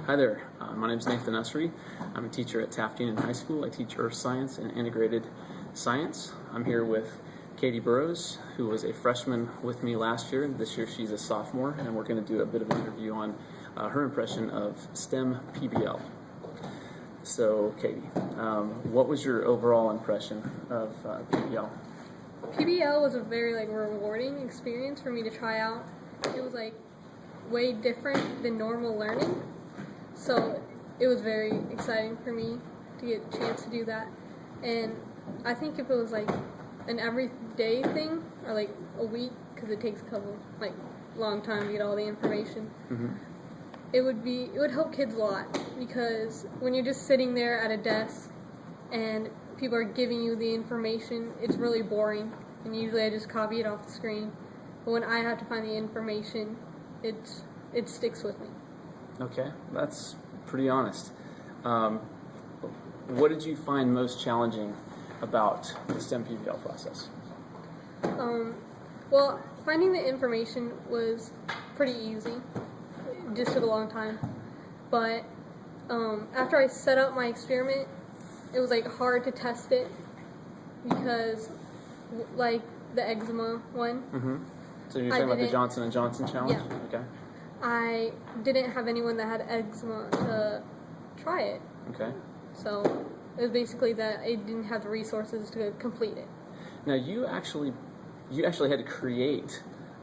Hi there, my name is Nathan Usry. I'm a teacher at Taft Union High School. I teach Earth Science and Integrated Science. I'm here with Katie Burrows, who was a freshman with me last year. This year she's a sophomore, and we're going to do a bit of an interview on her impression of STEM PBL. So, Katie, what was your overall impression of PBL? PBL was a very rewarding experience for me to try out. It was way different than normal learning. So it was very exciting for me to get a chance to do that. And I think if it was an everyday thing, or a week, because it takes a long time to get all the information, it would help kids a lot, because when you're just sitting there at a desk and people are giving you the information, it's really boring, and usually I just copy it off the screen. But when I have to find the information, it sticks with me. Okay, that's pretty honest. What did you find most challenging about the STEM PBL process? Well, finding the information was pretty easy. It just took a long time. But after I set up my experiment, it was hard to test it, because the eczema one. So you're talking about the Johnson & Johnson challenge? Yeah. Okay. I didn't have anyone that had eczema to try it. Okay. So it was basically that I didn't have the resources to complete it. Now you actually had to create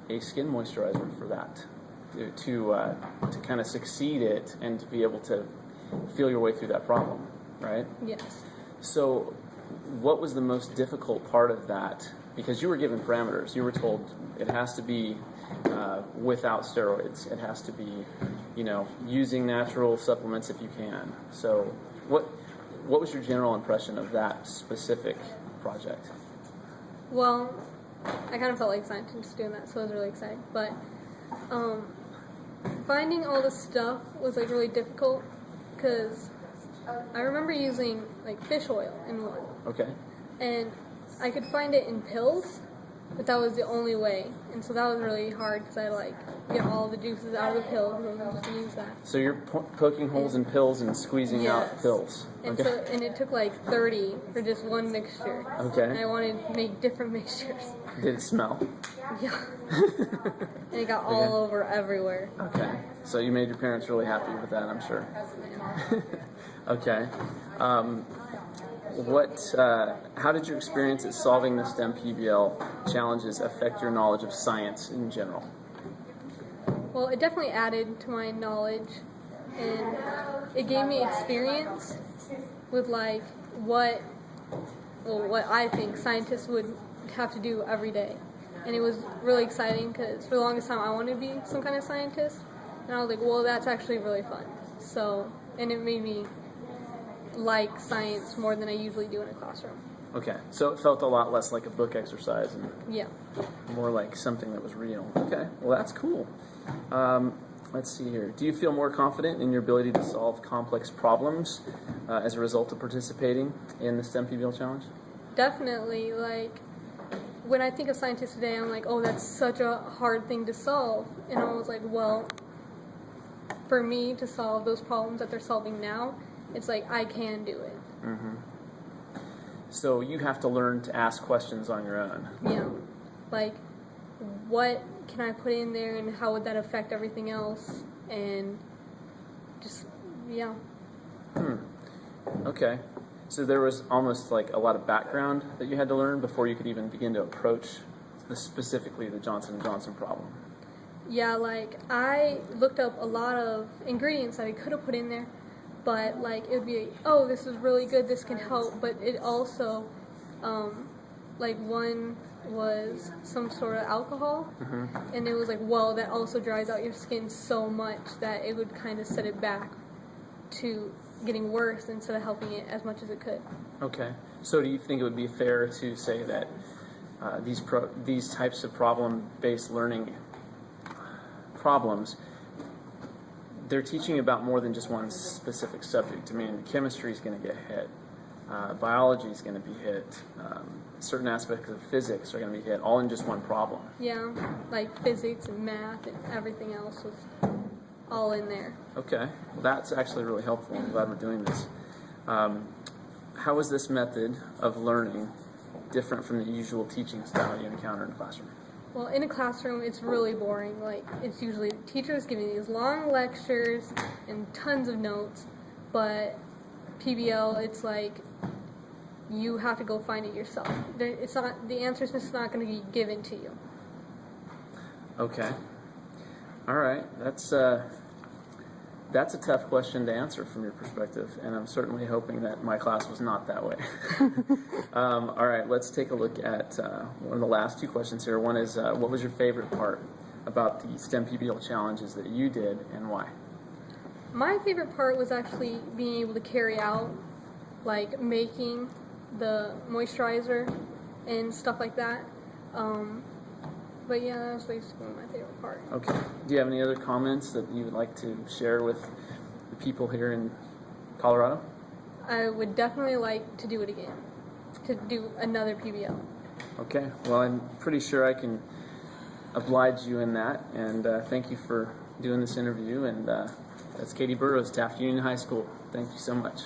a skin moisturizer for that to kind of succeed it and to be able to feel your way through that problem, right? Yes. So what was the most difficult part of that? Because you were given parameters. You were told it has to be without steroids. It has to be, using natural supplements if you can. So what was your general impression of that specific project? Well, I kind of felt like scientists doing that, so it was really exciting. But finding all the stuff was really difficult, because I remember using fish oil in one. Okay. And I could find it in pills, but that was the only way. And so that was really hard, because I get all the juices out of the pills and just use that. So you're poking holes in pills and squeezing out pills. And okay. and it took 30 for just one mixture. Okay. And I wanted to make different mixtures. Did it smell? Yeah. And it got all over everywhere. Okay. So you made your parents really happy with that, I'm sure. Okay. How did your experience at solving the STEM PBL challenges affect your knowledge of science in general? Well, it definitely added to my knowledge, and it gave me experience with what I think scientists would have to do every day. And it was really exciting, because for the longest time I wanted to be some kind of scientist, and I was like, well, that's actually really fun. So, and it made me like science more than I usually do in a classroom. Okay, so it felt a lot less like a book exercise and more like something that was real. Okay, well that's cool. Let's see here. Do you feel more confident in your ability to solve complex problems as a result of participating in the STEM PBL challenge? Definitely. When I think of scientists today, I'm like, oh, that's such a hard thing to solve. And I was like, well, for me to solve those problems that they're solving now, it's I can do it. So you have to learn to ask questions on your own. Yeah. What can I put in there, and how would that affect everything else? And just, yeah. Okay. So there was almost a lot of background that you had to learn before you could even begin to approach specifically the Johnson & Johnson problem. Yeah, I looked up a lot of ingredients that I could have put in there, but it would be, oh, this is really good, this can help, but it also, one was some sort of alcohol, and it was well, that also dries out your skin so much that it would kind of set it back to getting worse instead of helping it as much as it could. Okay. So do you think it would be fair to say that these types of problem-based learning problems, they're teaching about more than just one specific subject? I mean, chemistry is going to get hit. Biology is going to be hit. Certain aspects of physics are going to be hit, all in just one problem. Yeah, like physics and math and everything else was all in there. Okay, well, that's actually really helpful. I'm glad we're doing this. How is this method of learning different from the usual teaching style you encounter in a classroom? Well, in a classroom, it's really boring. Like, it's usually teachers giving these long lectures and tons of notes, but PBL, it's like you have to go find it yourself. It's not, the answer's just not going to be given to you. Okay. All right. That's a tough question to answer from your perspective, and I'm certainly hoping that my class was not that way. All right, let's take a look at one of the last two questions here. One is, what was your favorite part about the STEM PBL challenges that you did, and why? My favorite part was actually being able to carry out, like, making the moisturizer and stuff like that. But yeah, that was basically my favorite part. Okay. Do you have any other comments that you would like to share with the people here in Colorado? I would definitely like to do it again, to do another PBL. Okay. Well, I'm pretty sure I can oblige you in that, and thank you for doing this interview. And that's Katie Burrows, Taft Union High School. Thank you so much.